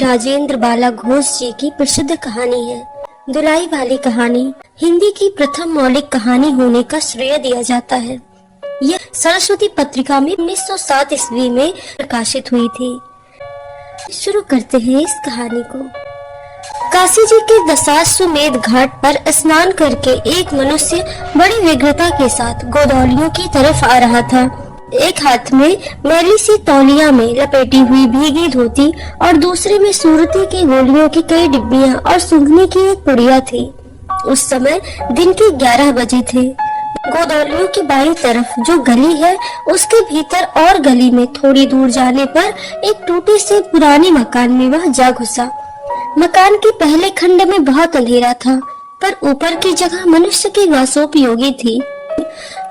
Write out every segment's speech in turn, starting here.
राजेंद्र बाला घोष जी की प्रसिद्ध कहानी है। दुलाई वाली कहानी हिंदी की प्रथम मौलिक कहानी होने का श्रेय दिया जाता है। यह सरस्वती पत्रिका में 1907 ईस्वी में प्रकाशित हुई थी। शुरू करते हैं इस कहानी को। काशी जी के दशाश्वमेध घाट पर स्नान करके एक मनुष्य बड़ी व्यग्रता के साथ गोदौलियों की तरफ आ रहा था। एक हाथ में मैली सी तौलिया में लपेटी हुई भीगी धोती और दूसरे में सूरती की गोलियों की कई डिब्बियां और सूंघने की एक पुड़िया थी। उस समय दिन के 11 बजे थे। गोदौलियों की बाईं तरफ जो गली है, उसके भीतर और गली में थोड़ी दूर जाने पर एक टूटे से पुराने मकान में वह जा घुसा। मकान के पहले खंड में बहुत अंधेरा था, पर ऊपर की जगह मनुष्य के वासोपयोगी थी।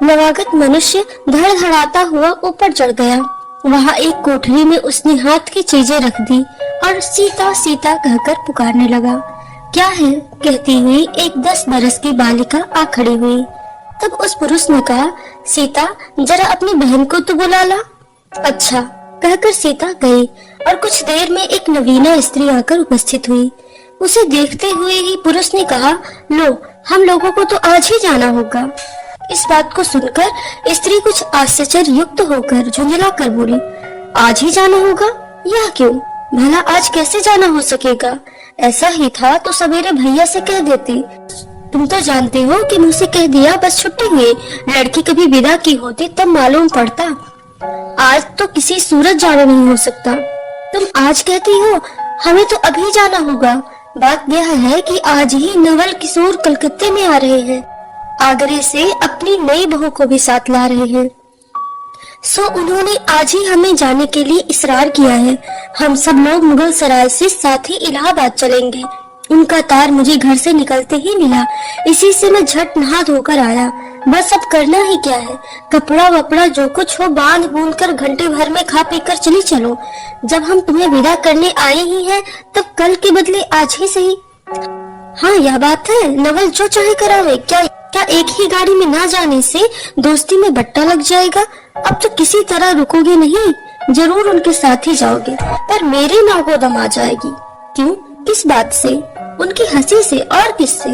नवागत मनुष्य धड़धड़ाता हुआ ऊपर चढ़ गया। वहां एक कोठरी में उसने हाथ की चीजें रख दी और सीता सीता कहकर पुकारने लगा। क्या है कहती हुई एक 10 बरस की बालिका आ खड़ी हुई। तब उस पुरुष ने कहा, सीता जरा अपनी बहन को तो बुला ला। अच्छा कहकर सीता गई और कुछ देर में एक नवीना स्त्री आकर उपस्थित हुई। उसे देखते हुए ही पुरुष ने कहा, लो हम लोगों को तो आज ही जाना होगा। इस बात को सुनकर स्त्री कुछ आश्चर्य युक्त होकर झुंझला कर बोली, आज ही जाना होगा? यह क्यों? भला आज कैसे जाना हो सकेगा? ऐसा ही था तो सवेरे भैया से कह देती। तुम तो जानते हो कि मुझसे कह दिया बस छुट्टी हुई। लड़की कभी विदा की होती तब मालूम पड़ता। आज तो किसी सूरत जाना नहीं हो सकता। तुम आज कहती हो, हमें तो अभी जाना होगा। बात यह है कि आज ही नवल किशोर कलकत्ते में आ रहे हैं। आगरे से अपनी नई बहू को भी साथ ला रहे हैं। सो उन्होंने आज ही हमें जाने के लिए इसरार किया है। हम सब लोग मुगल सराय से साथ ही इलाहाबाद चलेंगे। उनका तार मुझे घर से निकलते ही मिला। इसी से मैं झट नहा धोकर आया। बस अब करना ही क्या है, कपड़ा वपड़ा जो कुछ हो बांध बूंद कर घंटे भर में खा पी कर चली चलो। जब हम तुम्हें विदा करने आए ही हैं, तब कल के बदले आज ही सही। हाँ यह बात है, नवल जो चाहे करावे। क्या एक ही गाड़ी में ना जाने से दोस्ती में बट्टा लग जाएगा? अब तो किसी तरह रुकोगे नहीं, जरूर उनके साथ ही जाओगे, पर मेरे नागोदम आ जाएगी। क्यों? किस बात से? उनकी हंसी से। और किससे?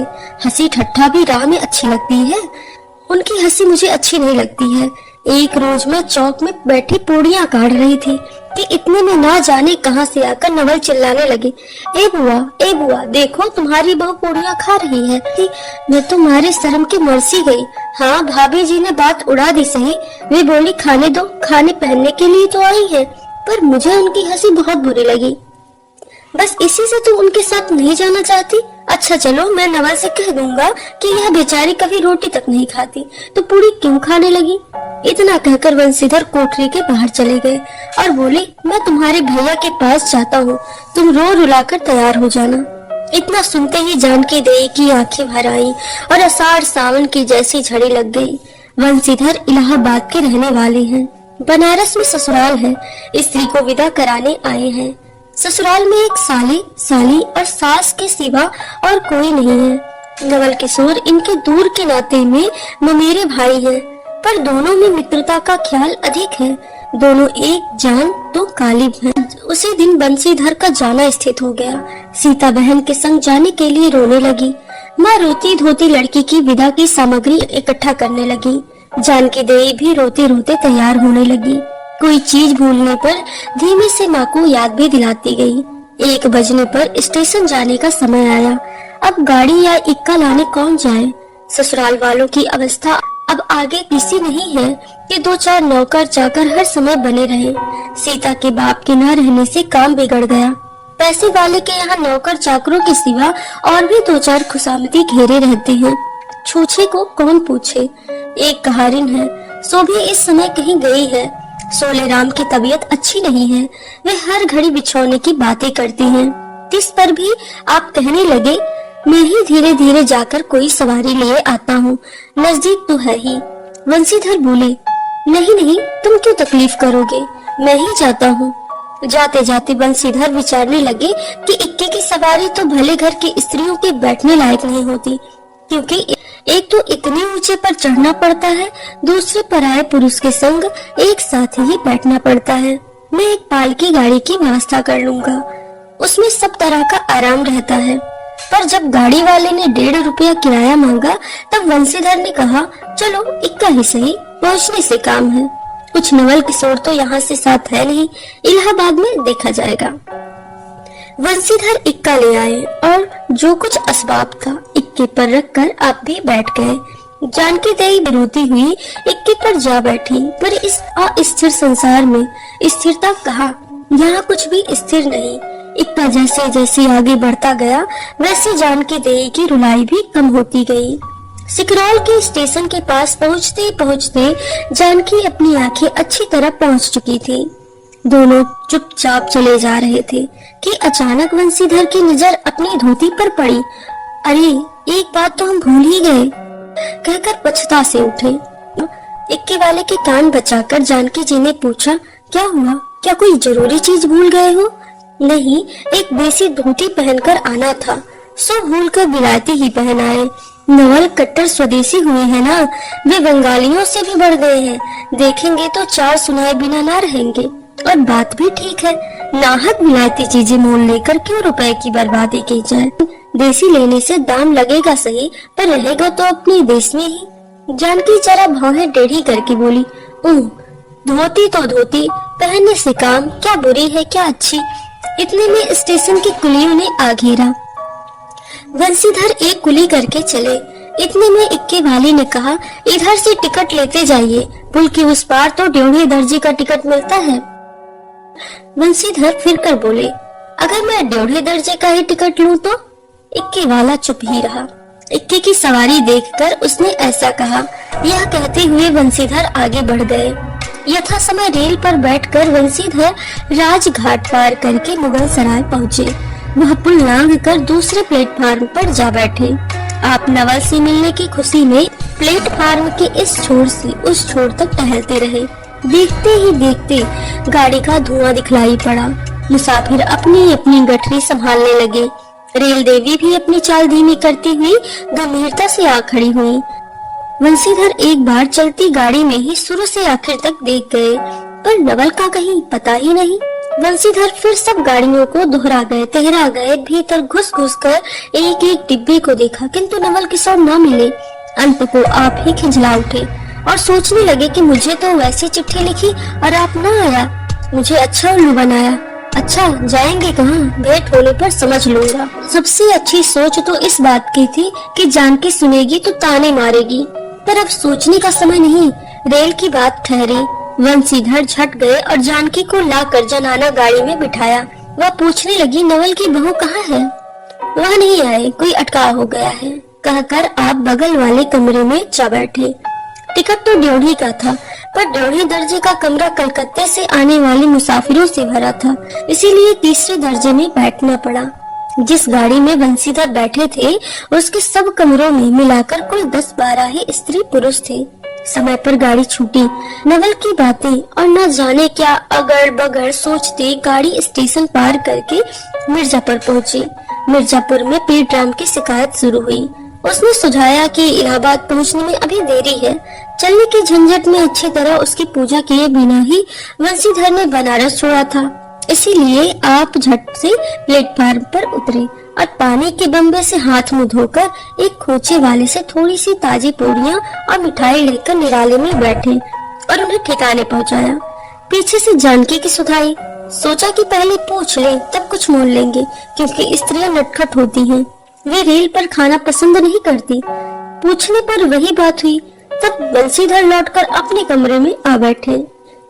हंसी ठट्ठा भी राह में अच्छी लगती है। उनकी हंसी मुझे अच्छी नहीं लगती है। एक रोज मैं चौक में बैठी पूड़ियाँ काढ़ रही थी कि इतने में ना जाने कहां से आकर नवल चिल्लाने लगे, ए बुआ देखो तुम्हारी बहू पूड़ियाँ खा रही है। कि मैं तो मारे शर्म के मरसी गई। हाँ भाभी जी ने बात उड़ा दी सही। वे बोली खाने दो, खाने पहनने के लिए तो आई है। पर मुझे उनकी हंसी बहुत बुरी लगी। बस इसी से तुम उनके साथ नहीं जाना चाहती? अच्छा चलो, मैं नवल से कह दूंगा कि यह बेचारी कभी रोटी तक नहीं खाती, तो पूरी क्यों खाने लगी। इतना कहकर वंशीधर कोठरी के बाहर चले गए और बोले, मैं तुम्हारे भैया के पास जाता हूँ, तुम रो रुलाकर तैयार हो जाना। इतना सुनते ही जानकी देवी की आंखें भर आई और आषाढ़ सावन की जैसी झड़ी लग गई। वंशीधर इलाहाबाद के रहने वाले हैं। बनारस में ससुराल है। स्त्री को विदा कराने आए हैं। ससुराल में एक साली और सास के सिवा और कोई नहीं है। नवल किशोर इनके दूर के नाते में ममेरे भाई हैं, पर दोनों में मित्रता का ख्याल अधिक है। दोनों एक जान दो कालिब हैं। उसी दिन बंसीधर का जाना स्थित हो गया। सीता बहन के संग जाने के लिए रोने लगी। माँ रोती धोती लड़की की विदा की सामग्री इकट्ठा करने लगी। जानकी देवी भी रोते रोते तैयार होने लगी। कोई चीज भूलने पर धीमे से माँ को याद भी दिलाती गई। 1 बजने पर स्टेशन जाने का समय आया। अब गाड़ी या इक्का लाने कौन जाए? ससुराल वालों की अवस्था अब आगे किसी नहीं है कि 2-4 नौकर चाकर हर समय बने रहे। सीता के बाप के न रहने से काम बिगड़ गया। पैसे वाले के यहाँ नौकर चाकरों के सिवा और भी 2-4 खुशामदी घेरे रहते हैं। छूछे को कौन पूछे। एक कहारिन है, सो भी इस समय कहीं गई है। सोले राम की तबीयत अच्छी नहीं है। वे हर घड़ी बिछौने की बातें करती हैं। इस पर भी आप कहने लगे, मैं ही धीरे धीरे जाकर कोई सवारी लिए आता हूँ, नजदीक तो है ही। वंशीधर बोले, नहीं तुम क्यों तकलीफ करोगे, मैं ही जाता हूँ। जाते जाते बंसीधर विचारने लगे कि इक्के की सवारी तो भले घर की स्त्रियों के बैठने लायक नहीं होती, क्योंकि एक तो इतने ऊंचे पर चढ़ना पड़ता है, दूसरे पराये पुरुष के संग एक साथ ही बैठना पड़ता है। मैं एक पालकी गाड़ी की व्यवस्था कर लूंगा। उसमें सब तरह का आराम रहता है। पर जब गाड़ी वाले ने 1.5 रुपया किराया मांगा, तब वंशीधर ने कहा, चलो इक्का ही सही, पहुंचने से काम है। कुछ नवल किशोर तो यहाँ से साथ है नहीं, इलाहाबाद में देखा जाएगा। वंशीधर इक्का ले आए और जो कुछ असबाब था इक्के पर रखकर आप भी बैठ गए। जानकी देवी रोती हुई इक्के पर जा बैठी। पर इस अस्थिर संसार में स्थिरता कहाँ, यहाँ कुछ भी स्थिर नहीं। इक्का जैसे जैसे आगे बढ़ता गया, वैसे जानकी देवी की रुलाई भी कम होती गई। सिकरौल के स्टेशन के पास पहुँचते पहुँचते जानकी अपनी आंखें अच्छी तरह पहुँच चुकी थी। दोनों चुपचाप चले जा रहे थे कि अचानक वंशीधर की नजर अपनी धोती पर पड़ी। अरे, एक बात तो हम भूल ही गए, कहकर पछता से उठे। इक्के वाले के कान बचाकर जानकी जी ने पूछा, क्या हुआ, क्या कोई जरूरी चीज भूल गए हो? नहीं, एक देसी धोती पहनकर आना था, सो भूल कर विलायती ही पहन आए। नवल कट्टर स्वदेशी हुए हैं ना, वे बंगालियों से भी बढ़ गए हैं। देखेंगे तो 4 सुनाए बिना ना रहेंगे। और बात भी ठीक है, नाहक विलायती चीजें मोल लेकर क्यों रुपए की बर्बादी की जाए। देसी लेने से दाम लगेगा सही, पर रहेगा तो अपने देश में ही। जानकी जरा भौहें टेढ़ी करके बोली, ओह, धोती तो धोती, पहनने से काम, क्या बुरी है क्या अच्छी। इतने में स्टेशन की कुलियों ने आ घेरा। वंशीधर एक कुली करके चले। इतने में इक्के वाले ने कहा, इधर से टिकट लेते जाइए, पुल के उस पार तो 1.5 दर्जे का टिकट मिलता है। वंशीधर फिर कर बोले, अगर मैं 1.5 दर्जे का ही टिकट लूं तो? इक्के वाला चुप ही रहा। इक्के की सवारी देखकर उसने ऐसा कहा। यह कहते हुए वंशीधर आगे बढ़ गए। यथा समय रेल पर बैठकर वंशीधर राजघाट पार करके मुगल सराय पहुँचे। वह पुल लांघ कर दूसरे प्लेटफार्म पर जा बैठे। आप नवल से मिलने की खुशी में प्लेटफार्म के इस छोर से उस छोर तक टहलते रहे। देखते ही देखते गाड़ी का धुआं दिखलाई पड़ा। मुसाफिर अपनी अपनी गठरी संभालने लगे। रेल देवी भी अपनी चाल धीमी करती हुई गंभीरता से आ खड़ी हुई। वंशीधर एक बार चलती गाड़ी में ही शुरू से आखिर तक देख गए, पर नवल का कहीं पता ही नहीं। वंशीधर फिर सब गाड़ियों को दोहरा गए, तेहरा गए, भीतर घुस घुस कर एक एक डिब्बे को देखा, किंतु नवल किशोर न मिले। अंत को आप ही खिंचला उठे और सोचने लगे कि मुझे तो वैसी चिट्ठी लिखी और आप न आया, मुझे अच्छा उल्लू बनाया। अच्छा, जाएंगे कहाँ, भेंट होने पर समझ लूंगा। सबसे अच्छी सोच तो इस बात की थी कि जानकी सुनेगी तो ताने मारेगी, पर अब सोचने का समय नहीं। रेल की बात ठहरी। वंशीधर झट गए और जानकी को लाकर जनाना गाड़ी में बिठाया। वह पूछने लगी, नवल की बहू कहाँ है? वह नहीं आए, कोई अटकाव हो गया है, कहकर आप बगल वाले कमरे में जा बैठे। टिकट तो 1.5 का था, पर 1.5 दर्जे का कमरा कलकत्ते से आने वाले मुसाफिरों से भरा था, इसीलिए 3रे दर्जे में बैठना पड़ा। जिस गाड़ी में वंशीधर बैठे थे, उसके सब कमरों में मिलाकर कुल 10-12 ही स्त्री पुरुष थे। समय पर गाड़ी छूटी। नवल की बातें और न जाने क्या अगड़ बगड़ सोचते गाड़ी स्टेशन पार करके मिर्जापुर पहुंची। मिर्जापुर में पीरराम की शिकायत शुरू हुई। उसने सुझाया कि इलाहाबाद पहुंचने में अभी देरी है। चलने की झंझट में अच्छी तरह उसकी पूजा किए बिना ही वंशीधर ने बनारस छोड़ा था, इसीलिए आप झट से प्लेटफार्म पर उतरे और पानी के बम्बे से हाथ मुंह धोकर एक खोचे वाले से थोड़ी सी ताजी पूरियां और मिठाई लेकर निराले में बैठे और उन्हें ठिकाने पहुंचाया। पीछे से जानकी की सुधाई। सोचा कि पहले पूछ लें, तब कुछ मोल लेंगे, क्योंकि स्त्रियां नटखट होती हैं। वे रेल पर खाना पसंद नहीं करती। पूछने पर वही बात हुई। तब बंसीधर लौटकर अपने कमरे में आ बैठे।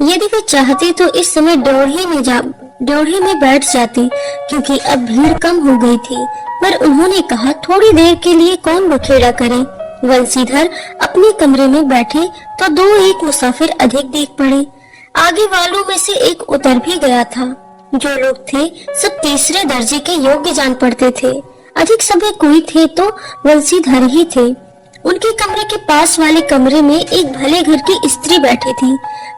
यदि वे चाहते तो इस समय ड्योढ़ी में बैठ जाते, क्योंकि अब भीड़ कम हो गई थी, पर उन्होंने कहा थोड़ी देर के लिए कौन बखेड़ा करे। बंसीधर अपने कमरे में बैठे तो 2-1 मुसाफिर अधिक देख पड़े। आगे वालों में से एक उतर भी गया था। जो लोग थे सब 3रे दर्जे के योग्य जान पड़ते थे। अधिक सभ्य कोई थे तो बंसीधर ही थे। उनके कमरे के पास वाले कमरे में एक भले घर की स्त्री बैठी थी।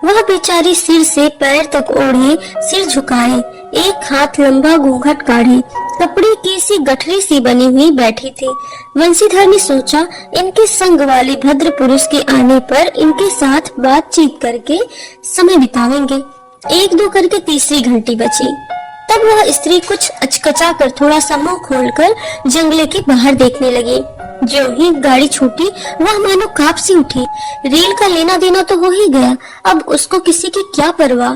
वह बेचारी सिर से पैर तक ओढ़े, सिर झुकाए, एक हाथ लंबा घूंघट काढ़े, कपड़े की सी गठरी सी बनी हुई बैठी थी। बंसीधर ने सोचा इनके संग वाले भद्र पुरुष के आने पर इनके साथ बातचीत करके समय बितावेंगे। 1-2 करके 3री घंटी बची। तब वह स्त्री कुछ अचकचा कर थोड़ा सा मुंह खोलकर जंगले के बाहर देखने लगी। जो ही गाड़ी छूटी वह मानो कांप सी उठी। रेल का लेना देना तो हो ही गया, अब उसको किसी की क्या परवाह।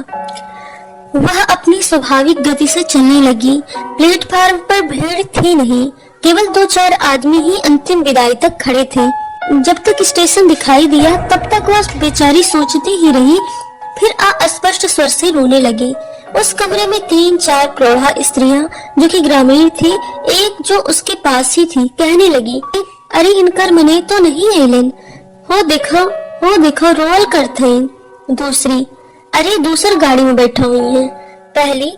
वह अपनी स्वाभाविक गति से चलने लगी। प्लेटफार्म पर भीड़ थी नहीं, केवल 2-4 आदमी ही अंतिम विदाई तक खड़े थे। जब तक स्टेशन दिखाई दिया तब तक वह बेचारी सोचती ही रही, फिर अस्पष्ट स्वर से रोने लगी। उस कमरे में 3-4 प्रौढ़ा स्त्रियां जो कि ग्रामीण थी, एक जो उसके पास ही थी, कहने लगी, अरे इनकर मने तो नहीं एलन, हो देखो रोल करते हैं। दूसरी, अरे दूसर गाड़ी में बैठा हुई है। पहली,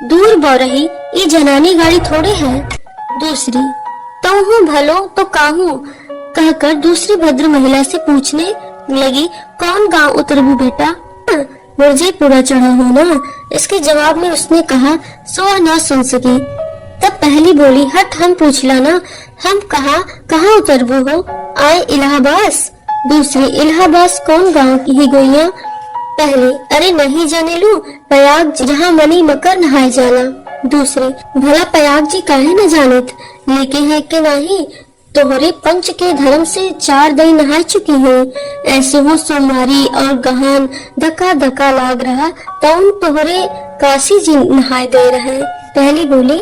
दूर बो रही, ये जनानी गाड़ी थोड़े है। दूसरी, तो हूँ भलो तो काहू, कहकर दूसरी भद्र महिला से पूछने लगी, कौन गांव उतरबू बेटा? मुझे पूरा चढ़ा हो ना। इसके जवाब में उसने कहा, सो ना सुन सकी। तब पहली बोली, हट हम पूछ लाना, हम कहाँ उतरबू हो? आए इलाहाबाद। दूसरी, इलाहाबाद कौन गांव की ही गोइया? पहले, अरे नहीं जाने लू, प्रयाग जहाँ मनी मकर नहाए जाना। दूसरी, भला प्रयाग जी काहे न जानत, लेके है के नहीं, तोहरे पंच के धर्म से 4 दई नहा चुकी हूँ। ऐसे वो सोमवारी और गहन धक्का लाग रहा, तौन तोहरे काशी जी नहाए दे रहे। पहली बोली,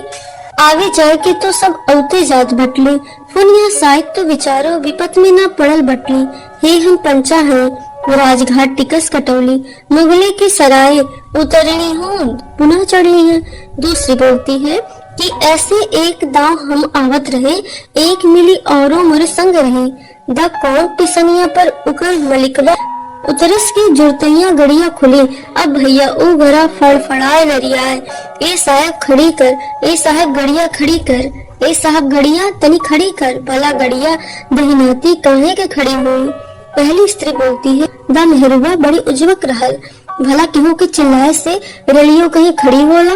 आगे जाए के तो सब औते जात बटली, फुनिया साइक तो विचारो विपत में न पड़ल बटली। हे हम पंचा हैं, राजघाट टिकस कटौली, मुगले की सराय उतरनी हूँ, पुनः चढ़ी है। दूसरी बोलती है कि ऐसे एक दाव हम आवत रहे, एक मिली औरों मोरे संग रहे। द कौन टिसनिया पर उकर मलिकवा उतरस की जुर्तियां गड़िया खुली। अब भैया ओ घरा फड़फड़ाए नरियाए, ए साहब खड़ी कर, ए साहब गड़िया खड़ी कर, ए साहब गड़िया तनी खड़ी कर, भला गड़िया दहिनाती काहे के खड़ी हुई। पहली स्त्री बोलती है, द मेहरुबा बड़ी उज्जवक रहल, भला केहू के चिल्लाए से रेलियो कहीं खड़ी होला।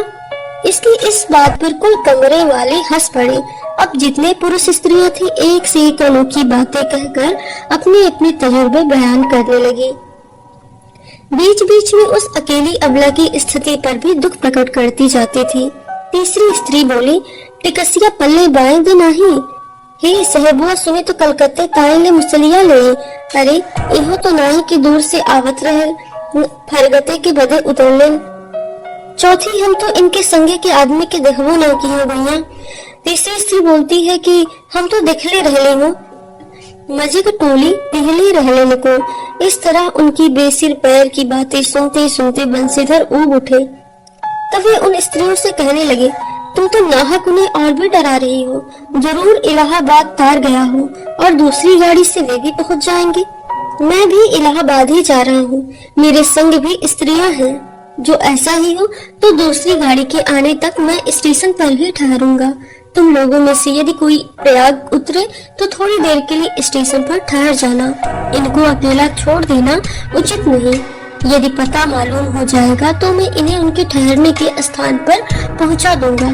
इसकी इस बात पर कुल कमरे वाले हंस पड़े। अब जितने पुरुष स्त्रियां थी एक से एक अनोखी बातें कहकर अपने अपने तजुर्बे बयान करने लगे। बीच बीच में उस अकेली अबला की स्थिति पर भी दुख प्रकट करती जाती थी। तीसरी स्त्री बोली, टिकसिया पल्ले बाएं दे नहीं, हे सहबुआ सुने तो कलकत्ते ताए ले मुसलिया ले। अरे इहो तो नहीं कि दूर से आवत रहे, फरगते के बदे उतर ले। चौथी, हम तो इनके संगे के आदमी के देखबो न किया भैया। तीसरी स्त्री बोलती है कि हम तो देखले रहले हो, मजे की टोली पहले रहले को। इस तरह उनकी बेसिर पैर की बातें सुनते सुनते बंसीधर ऊब उठे। तब वे उन स्त्रियों से कहने लगे, तुम तो नाहक उन्हें और भी डरा रही हो, जरूर इलाहाबाद तार गया हो और दूसरी गाड़ी से वे भी पहुंच जाएंगे। मैं भी इलाहाबाद ही जा रहा हूँ, मेरे संग भी स्त्रियां हैं। जो ऐसा ही हो तो दूसरी गाड़ी के आने तक मैं स्टेशन पर ही ठहरूंगा। तुम लोगों में से यदि कोई प्रयाग उतरे तो थोड़ी देर के लिए स्टेशन पर ठहर जाना, इनको अकेला छोड़ देना उचित नहीं। यदि पता मालूम हो जाएगा तो मैं इन्हें उनके ठहरने के स्थान पर पहुंचा दूंगा।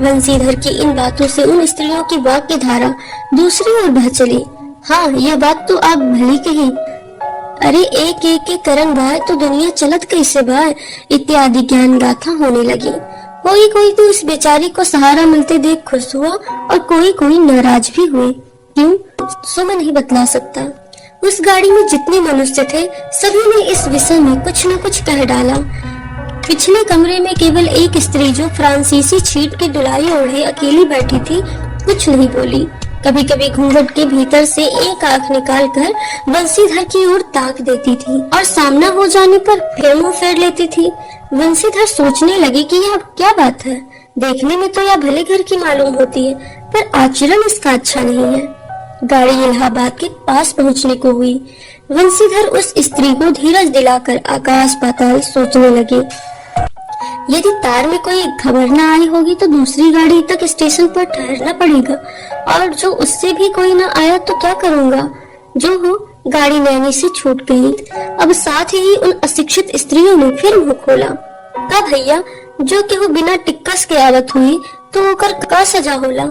वंशीधर की इन बातों से उन स्त्रियों की वाक्य धारा दूसरी ओर बह चली। हाँ, यह बात तो आप भली कही। अरे एक एक के करन बाय तो दुनिया चलत कैसे बाय, इत्यादि ज्ञान गाथा होने लगी। कोई कोई तो इस बेचारी को सहारा मिलते देख खुश हुआ और कोई कोई नाराज भी हुए। क्यों, सुमन नहीं बतला सकता। उस गाड़ी में जितने मनुष्य थे सभी ने इस विषय में कुछ न कुछ कह डाला। पिछले कमरे में केवल एक स्त्री जो फ्रांसीसी छीट के दुलाई ओढ़े अकेली बैठी थी, कुछ नहीं बोली। कभी कभी घूंघट के भीतर से एक आंख निकालकर बंसीधर की ओर ताक देती थी और सामना हो जाने पर फिर मुंह फेर लेती थी। बंसीधर सोचने लगे कि यह क्या बात है, देखने में तो यह भले घर की मालूम होती है पर आचरण इसका अच्छा नहीं है। गाड़ी इलाहाबाद के पास पहुंचने को हुई। बंसीधर उस स्त्री को धीरज दिलाकर आकाश पाताल सोचने लगे। यदि तार में कोई खबर न आई होगी तो दूसरी गाड़ी तक स्टेशन पर ठहरना पड़ेगा, और जो उससे भी कोई न आया तो क्या करूँगा। जो हो, गाड़ी नैनी से छूट गई। अब साथ ही उन अशिक्षित स्त्रियों ने फिर मुंह खोला, का भैया जो कि वो बिना टिक्कस के आवत हुई तो ओकर का सजा होला।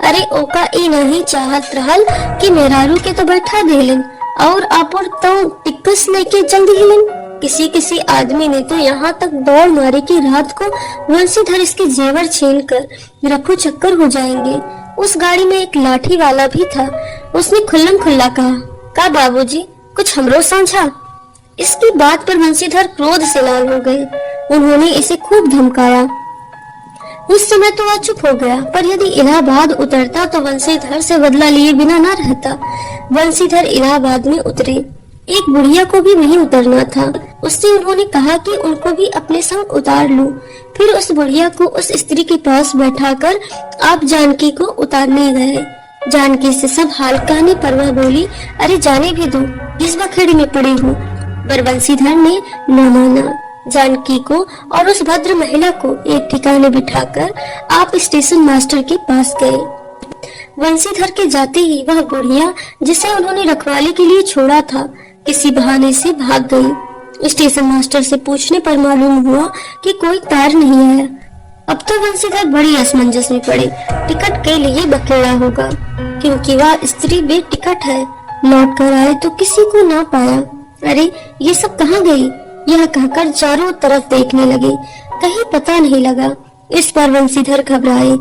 अरे ओका ई नहीं चाहत रहल कि मेहरारू के तो बैठा देलन और आपुर तो टिक्कस लेके चल दिलन। किसी किसी आदमी ने तो यहाँ तक दौड़ मारी कि रात को वंशीधर इसके जेवर छीनकर रफू चक्कर हो जाएंगे। उस गाड़ी में एक लाठी वाला भी था। उसने खुल्लम खुल्ला कहा, का बाबूजी कुछ हमरो समझा। इसकी बात पर वंशीधर क्रोध से लाल हो गए। उन्होंने इसे खूब धमकाया। उस समय तो वह चुप हो गया, पर यदि इलाहाबाद उतरता तो वंशीधर से बदला लिए बिना न रहता। वंशीधर इलाहाबाद में उतरे। एक बुढ़िया को भी वहीं उतरना था। उससे उन्होंने कहा कि उनको भी अपने संग उतार लो। फिर उस बुढ़िया को उस स्त्री के पास बैठाकर आप जानकी को उतारने गए। जानकी से सब हाल कहने पर वह बोली, अरे जाने भी दो, जिस बखेड़ी में पड़ी हूँ। पर वंशीधर ने न माना। जानकी को और उस भद्र महिला को एक ठिकाने बिठाकर आप स्टेशन मास्टर के पास गए। वंशीधर के जाते ही वह बुढ़िया, जिसे उन्होंने रखवाली के लिए छोड़ा था, किसी बहाने से भाग गई। स्टेशन मास्टर से पूछने पर मालूम हुआ कि कोई तार नहीं आया। अब तो वंशीधर बड़ी असमंजस में पड़े। टिकट के लिए बखेड़ा होगा, क्योंकि वह स्त्री बेटिकट है। लौट कर आए तो किसी को ना पाया। अरे ये सब कहाँ गई, यह कहकर चारों तरफ देखने लगे, कहीं पता नहीं लगा। इस पर वंशीधर घबराए।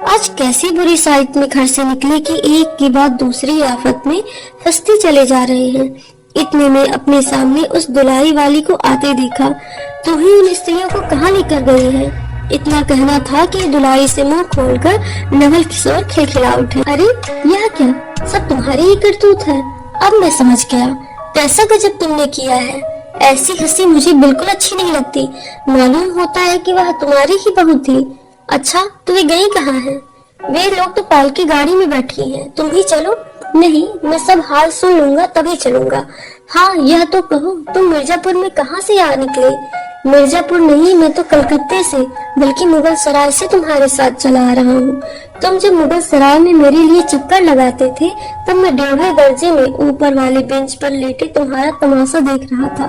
आज कैसी बुरी साइट में घर से निकले कि एक के बाद दूसरी आफत में फंसते चले जा रहे हैं। इतने में अपने सामने उस दुलाई वाली को आते देखा। तो ही उन स्त्रियों को कहाँ लेकर गए हैं। इतना कहना था कि दुलाई से मुंह खोलकर नवल किशोर खिलखिला उठे। अरे यह क्या, सब तुम्हारी ही करतूत है। अब मैं समझ गया, कैसा गजब तुमने किया है। ऐसी हंसी मुझे बिल्कुल अच्छी नहीं लगती। मालूम होता है कि वह तुम्हारी ही बहू थी। अच्छा, तो वे गई कहाँ हैं? वे लोग तो पालकी गाड़ी में बैठी हैं। तुम भी चलो। नहीं, मैं सब हाल सुन लूंगा तभी चलूंगा। हाँ, यह तो कहो, तुम मिर्जापुर में कहाँ से आ निकले? मिर्जापुर नहीं, मैं तो कलकत्ते से, बल्कि मुगल सराय से तुम्हारे साथ चला आ रहा हूँ। तुम जब मुगल सराय में मेरे लिए चक्कर लगाते थे, तब मैं 1.5 दर्जे में ऊपर वाले बेंच पर लेटे तुम्हारा तमाशा देख रहा था।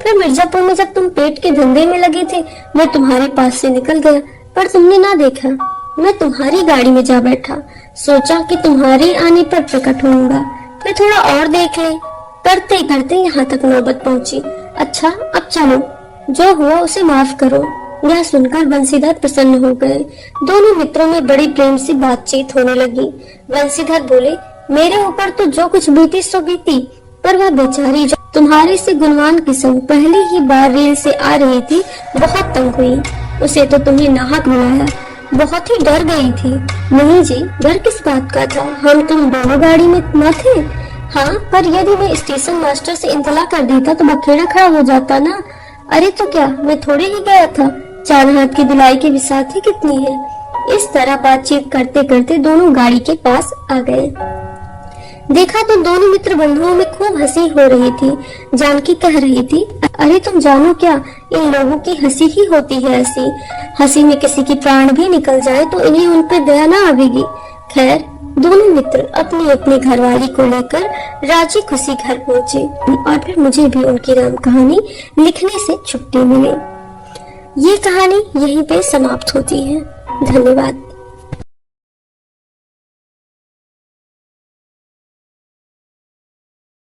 फिर मिर्जापुर में जब तुम पेट के धंधे में लगे थे, मैं तुम्हारे पास से निकल गया, पर तुमने ना देखा। मैं तुम्हारी गाड़ी में जा बैठा, सोचा कि तुम्हारे आने पर प्रकट होऊंगा। फिर थोड़ा और देख ले, करते करते यहाँ तक नौबत पहुँची। अच्छा, अब चलो, जो हुआ उसे माफ करो। यह सुनकर बंसीधर प्रसन्न हो गए। दोनों मित्रों में बड़ी प्रेम से बातचीत होने लगी। बंसीधर बोले, मेरे ऊपर तो जो कुछ बीती सो बीती, पर वह बेचारी जो तुम्हारे से गुणवान की संग पहली ही बार रेल से आ रही थी, बहुत तंग हुई। उसे तो तुमने नाहक बुलाया, बहुत ही डर गई थी। नहीं जी, डर किस बात का था, हम तुम दोनों गाड़ी में न थे। हाँ, पर यदि मैं स्टेशन मास्टर से इंतला कर देता तो बखेड़ा खड़ा हो जाता ना। अरे तो क्या, मैं थोड़े ही गया था। 4 हाथ की दुलाई की विसाथी कितनी है। इस तरह बातचीत करते करते दोनों गाड़ी के पास आ गए। देखा तो दोनों मित्र बंधुओं में खूब हंसी हो रही थी। जानकी कह रही थी, अरे तुम जानो क्या, इन लोगों की हंसी ही होती है ऐसी। हंसी में किसी की प्राण भी निकल जाए तो इन्हें उन पर दया ना आवेगी। खैर, दोनों मित्र अपनी अपनी घरवाली को लेकर राजी खुशी घर पहुँचे और फिर मुझे भी उनकी राम कहानी लिखने से छुट्टी मिली। ये कहानी यहीं पे समाप्त होती है। धन्यवाद।